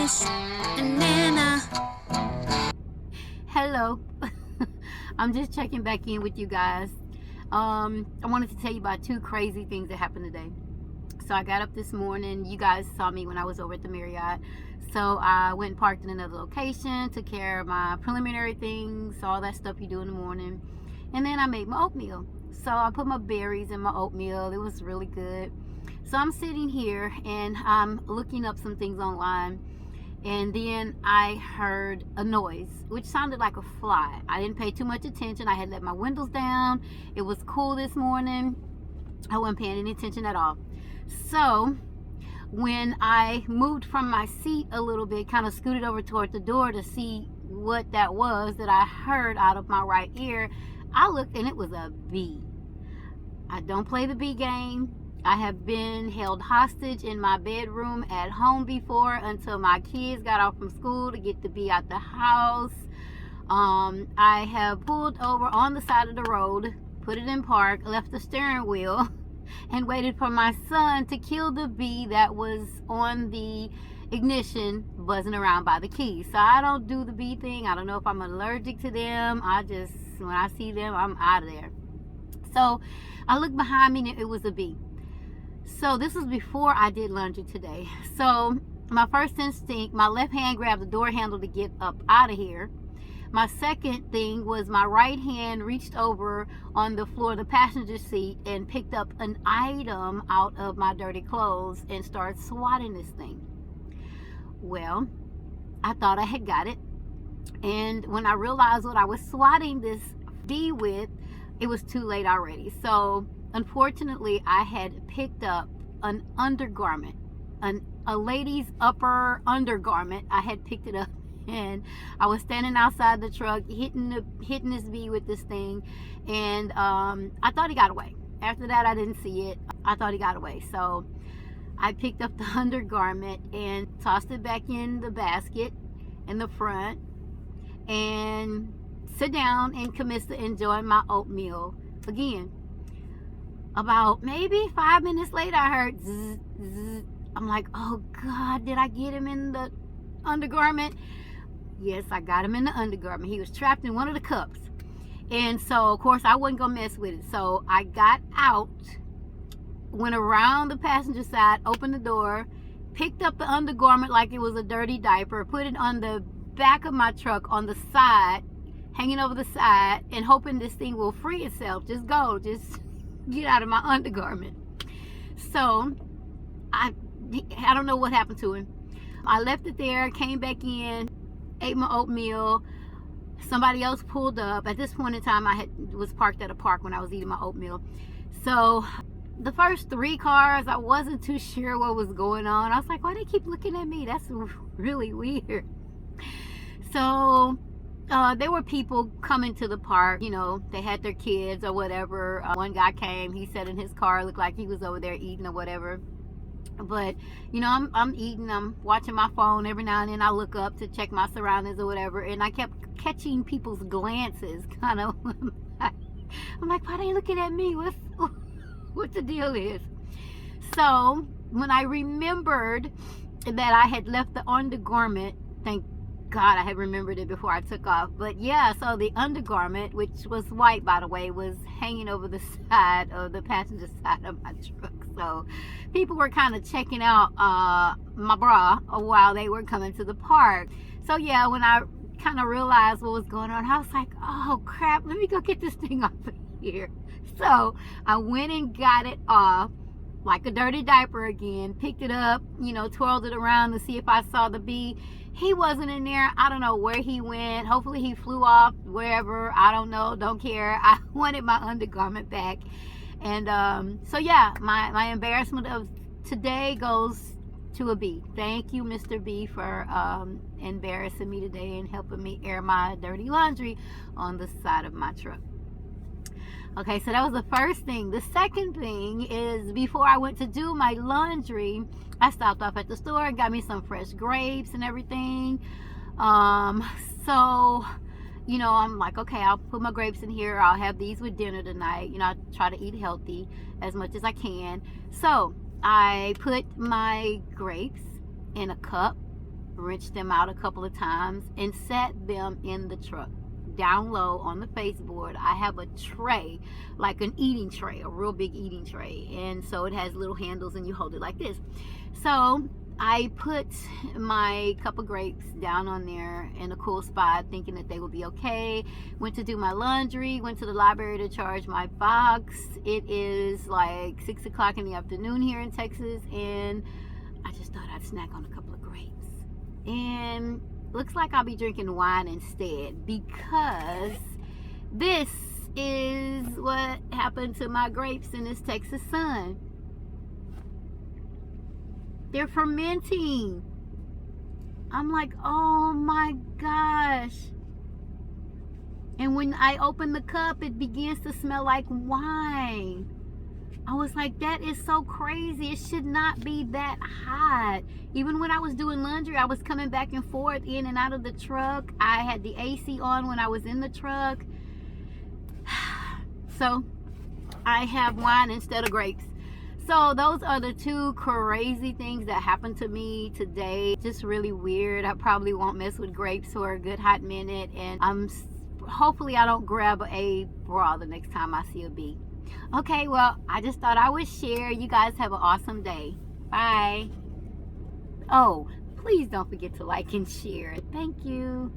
Miss Nana. Hello. I'm just checking back in with you guys. I wanted to tell you about two crazy things that happened today. So I got up this morning. You guys saw me when I was over at the Marriott. So I went and parked in another location, took care of my preliminary things, all that stuff you do in the morning. And then I made my oatmeal. So I put my berries in my oatmeal. It was really good. So I'm sitting here and I'm looking up some things online. And then I heard a noise, which sounded like a fly. I didn't pay too much attention. I had let my windows down. It was cool this morning. I wasn't paying any attention at all. So when I moved from my seat a little bit, kind of scooted over toward the door to see what that was that I heard out of my right ear, I looked and it was a bee. I don't play the bee game. I have been held hostage in my bedroom at home before until my kids got off from school to get the bee out the house. I have pulled over on the side of the road, put it in park, left the steering wheel, and waited for my son to kill the bee that was on the ignition buzzing around by the keys. So I don't do the bee thing. I don't know if I'm allergic to them. When I see them, I'm out of there. So I looked behind me and it was a bee. So this was before I did laundry today. So my first instinct, my left hand grabbed the door handle to get up out of here. My second thing was my right hand reached over on the floor of the passenger seat and picked up an item out of my dirty clothes and started swatting this thing. Well, I thought I had got it. And when I realized what I was swatting this bee with, it was too late already. So unfortunately, I had picked up an undergarment, a lady's upper undergarment. I had picked it up and I was standing outside the truck hitting this bee with this thing, and I thought he got away. After that, I didn't see it. I thought he got away. So I picked up the undergarment and tossed it back in the basket in the front and sit down and commenced to enjoy my oatmeal again. About maybe 5 minutes later, I heard zzz, zzz. I'm like, oh God, did I get him in the undergarment? Yes, I got him in the undergarment. He was trapped in one of the cups. And so, of course, I wasn't going to mess with it. So I got out, went around the passenger side, opened the door, picked up the undergarment like it was a dirty diaper, put it on the back of my truck on the side, hanging over the side, and hoping this thing will free itself. Just get out of my undergarment. So I don't know what happened to him. I left it there, came back in, ate my oatmeal. Somebody else pulled up. At this point in time, I was parked at a park when I was eating my oatmeal. So the first 3 cars, I wasn't too sure what was going on. I was like, why they keep looking at me? That's really weird. So there were people coming to the park. You know, they had their kids or whatever. One guy came. He sat in his car, looked like he was over there eating or whatever. But you know, I'm eating. I'm watching my phone. Every now and then I look up to check my surroundings or whatever. And I kept catching people's glances, kind of. I'm like, why they looking at me? What the deal is? So when I remembered that I had left the undergarment, thank God I had remembered it before I took off. But yeah, so the undergarment, which was white by the way, was hanging over the side of the passenger side of my truck. So people were kind of checking out my bra while they were coming to the park. So yeah, when I kind of realized what was going on, I was like, oh crap, let me go get this thing off of here. So I went and got it off like a dirty diaper again, picked it up, you know, twirled it around to see if I saw the bee. He wasn't in there. I don't know where he went. Hopefully he flew off wherever. I don't know. Don't care. I wanted my undergarment back. And so yeah, my embarrassment of today goes to a bee. Thank you, Mr. B, for embarrassing me today and helping me air my dirty laundry on the side of my truck. Okay, so that was the first thing. The second thing is, before I went to do my laundry, I stopped off at the store and got me some fresh grapes and everything. So, you know, I'm like, okay, I'll put my grapes in here. I'll have these with dinner tonight. You know, I try to eat healthy as much as I can. So I put my grapes in a cup rinsed them out a couple of times, and set them in the truck. Down low on the baseboard, I have a tray, like an eating tray, a real big eating tray. And so it has little handles and you hold it like this. So I put my cup of grapes down on there in a cool spot, thinking that they would be okay. Went to do my laundry, went to the library to charge my box. It is like 6 o'clock in the afternoon here in Texas, and I just thought I'd snack on a couple of grapes. And looks like I'll be drinking wine instead, because this is what happened to my grapes in this Texas sun. They're fermenting. I'm like, oh my gosh. And when I open the cup, it begins to smell like wine. I was like, that is so crazy. It should not be that hot. Even when I was doing laundry, I was coming back and forth in and out of the truck. I had the AC on when I was in the truck. So I have wine instead of grapes. So those are the two crazy things that happened to me today. Just really weird. I probably won't mess with grapes for a good hot minute. And hopefully I don't grab a bra the next time I see a bee. Okay, well, I just thought I would share. You guys have an awesome day. Bye. Oh, please don't forget to like and share. Thank you.